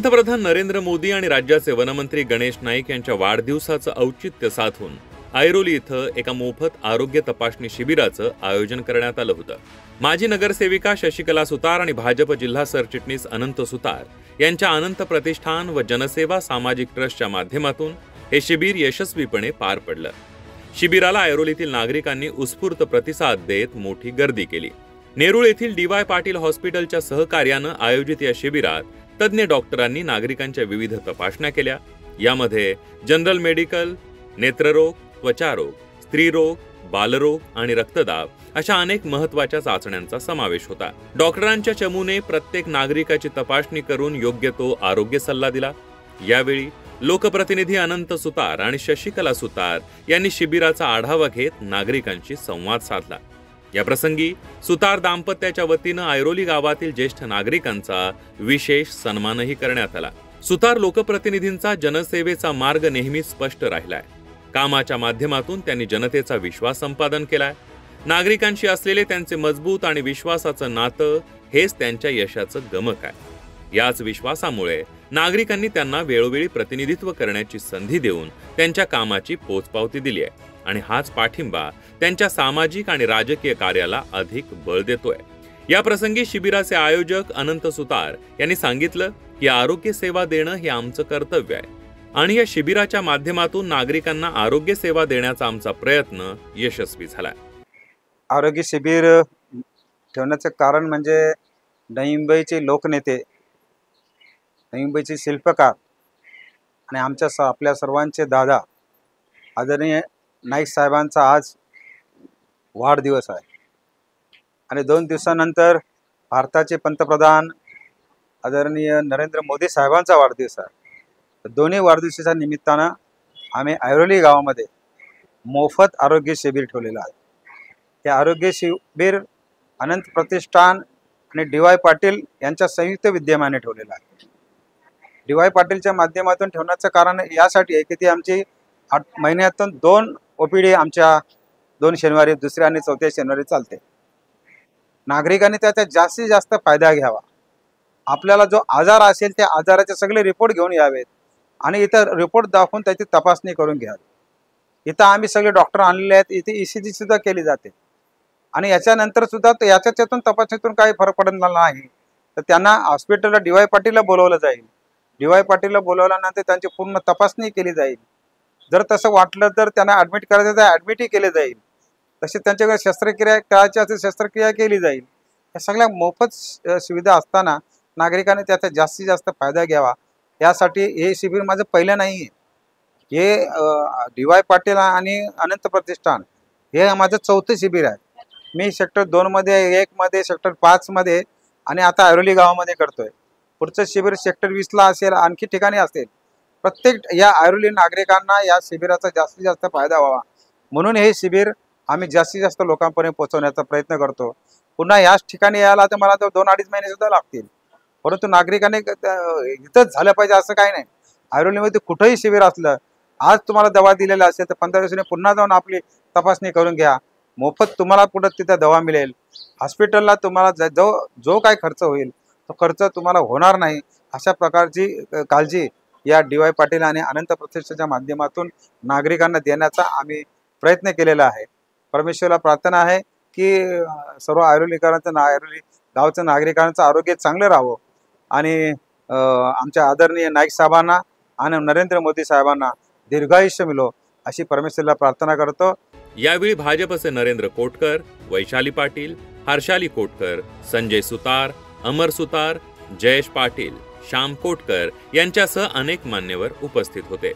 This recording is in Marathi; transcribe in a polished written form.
पंतप्रधान नरेंद्र मोदी आणि राज्याचे वनमंत्री गणेश नाईक यांच्या वाढदिवसाचं औचित्य साधून ऐरोली इथं एका मोफत आरोग्य तपासणी शिबिराचं आयोजन करण्यात आलं होतं। माजी नगरसेविका शशिकला सुतार आणि भाजप जिल्हा सरचिटणीस अनंत सुतार यांच्या अनंत प्रतिष्ठान व जनसेवा सामाजिक ट्रस्टच्या माध्यमातून हे शिबिर यशस्वीपणे पार पडलं। शिबिराला ऐरोलीतील नागरिकांनी उत्स्फूर्त प्रतिसाद देत मोठी गर्दी केली। नेरूळ येथील डी.वाय. पाटील हॉस्पिटलच्या सहकार्यानं आयोजित या शिबिरात तज्ञ डॉक्टरांनी नागरिकांच्या विविध तपासण्या केल्या। यामध्ये जनरल मेडिकल, नेत्ररोग, त्वचारोग, स्त्रीरोग, बालरोग आणि रक्तदाब अशा अनेक महत्त्वाच्या चाचण्यांचा समावेश होता। डॉक्टरांच्या चमूने प्रत्येक नागरिकाची तपासणी करून योग्य तो आरोग्य सल्ला दिला। यावेळी लोकप्रतिनिधी अनंत सुतार आणि शशिकला सुतार यांनी शिबिराचा आढावा घेत नागरिकांशी संवाद साधला। या प्रसंगी सुतार दाम्पत्याच्या वतीनं ऐरोली गावातील ज्येष्ठ नागरिकांचा विशेष सन्मानही करण्यात आला। सुतार लोकप्रतिनिधींचा जनसेवेचा मार्ग नेहमी स्पष्ट राहिलाय। कामाच्या माध्यमातून त्यांनी जनतेचा विश्वास संपादन केलाय। नागरिकांशी असलेले त्यांचे मजबूत आणि विश्वासाचं नातं हेच त्यांच्या यशाचं गमक आहे। याच विश्वासामुळे नागरिकांनी त्यांना वेळोवेळी प्रतिनिधित्व करण्याची संधी देऊन त्यांच्या कामाची पोचपावती दिली आहे आणि हाच पाठिंबा त्यांच्या सामाजिक आणि राजकीय कार्याला अधिक बळ देतोय। या प्रसंगी शिबिराचे आयोजक अनंत सुतार यांनी सांगितलं की आरोग्य सेवा देणं हे आमचं कर्तव्य आहे आणि या शिबिराच्या माध्यमातून नागरिकांना आरोग्य सेवा देण्याचा आमचा प्रयत्न यशस्वी झाला। आरोग्य शिबिर ठेवण्याचं कारण म्हणजे नवी मुंबईचे लोकनेते, नवी मुंबईचे शिल्पकार आणि आपल्या सर्वांचे दादा आदरणीय नाईक साहेबांचा आज वाढदिवस आहे आणि 2 दिवसानंतर भारताचे पंतप्रधान आदरणीय नरेंद्र मोदी साहेबांचा वाढदिवस आहे। दोन्ही वाढदिवसाच्या निमित्तानं आम्ही ऐरोली गावामध्ये मोफत आरोग्य शिबिर ठेवलेलं आहे। हे आरोग्य शिबिर अनंत प्रतिष्ठान आणि डी.वाय. पाटील यांच्या संयुक्त विद्यमाने ठेवलेलं आहे। डी.वाय. पाटीलच्या माध्यमातून ठेवण्याचं कारण यासाठी आहे की ती आमची 8 महिन्यातून 2 OPD आमच्या 2 शनिवारी, दुसऱ्या आणि चौथ्या शनिवारी चालते। नागरिकांनी त्याचा जास्तीत जास्त फायदा घ्यावा। आपल्याला जो आजार असेल त्या आजाराचे सगळे रिपोर्ट घेऊन यावेत आणि इथं रिपोर्ट दाखवून त्याची तपासणी करून घ्यावी। इथं आम्ही सगळे डॉक्टर आणलेले आहेत। इथे ECG सुद्धा केली जाते आणि याच्यानंतर सुद्धा याच्यातून तपासणीतून काही फरक पडणार नाही तर त्यांना हॉस्पिटलला डी.वाय. पाटीलला बोलवलं जाईल। डी.वाय. पाटीलला बोलवल्यानंतर त्यांची पूर्ण तपासणी केली जाईल। जर तसं वाटलं तर त्यांना ॲडमिट करायचं तर ॲडमिटही केले जाईल। तसे त्यांच्याकडे शस्त्रक्रिया करायची असेल शस्त्रक्रिया केली जाईल। या सगळ्या मोफत सुविधा असताना नागरिकांनी त्याचा जास्तीत जास्त फायदा घ्यावा यासाठी हे शिबिर माझं पहिलं नाही आहे। हे डी.वाय. पाटील आणि अनंत प्रतिष्ठान हे माझं 4थं शिबिर आहे। मी सेक्टर 2 मध्ये, 1 मध्ये, सेक्टर 5 मध्ये आणि आता ऐरोली गावामध्ये करतोय। पुढचं शिबिर सेक्टर 20 ला असेल, आणखी ठिकाणी असेल। प्रत्येक या ऐरोली नागरिकांना या शिबिराचा जास्तीत जास्त फायदा व्हावा म्हणून हे शिबिर आम्ही जास्तीत जास्त लोकांपर्यंत पोहोचवण्याचा प्रयत्न करतो। पुन्हा याच ठिकाणी यायला तर मला तर 2-2.5 महिने सुद्धा लागतील, परंतु नागरिकांनी इथंच झालं पाहिजे असं काही नाही। ऐरोलीमध्ये कुठंही शिबिर असलं, आज तुम्हाला दवा दिलेला असेल तर 15 दिवसांनी पुन्हा जाऊन आपली तपासणी करून घ्या। मोफत तुम्हाला पुढे तिथं दवा मिळेल। हॉस्पिटलला तुम्हाला जो काय खर्च होईल तो खर्च तुम्हाला होणार नाही अशा प्रकारची काळजी या डी.वाय. पाटील आणि अनंत प्रतिष्ठानच्या माध्यमातून नागरिकांना देण्याचा आम्ही प्रयत्न केलेला आहे। परमेश्वराला प्रार्थना आहे की सर्व ऐरोलीकरांचं ऐरोली गावचं नागरिकांचं आरोग्य चांगलं राहावं आणि आमच्या आदरणीय नाईक साहेबांना आणि नरेंद्र मोदी साहेबांना दीर्घायुष्य मिळो अशी परमेश्वराला प्रार्थना करतो। यावेळी भाजपचे नरेंद्र कोटकर, वैशाली पाटील, हर्षाली कोटकर, संजय सुतार, अमर सुतार, जयेश पाटील, श्याम कोटकर यांच्यासह अनेक मान्यवर उपस्थित होते।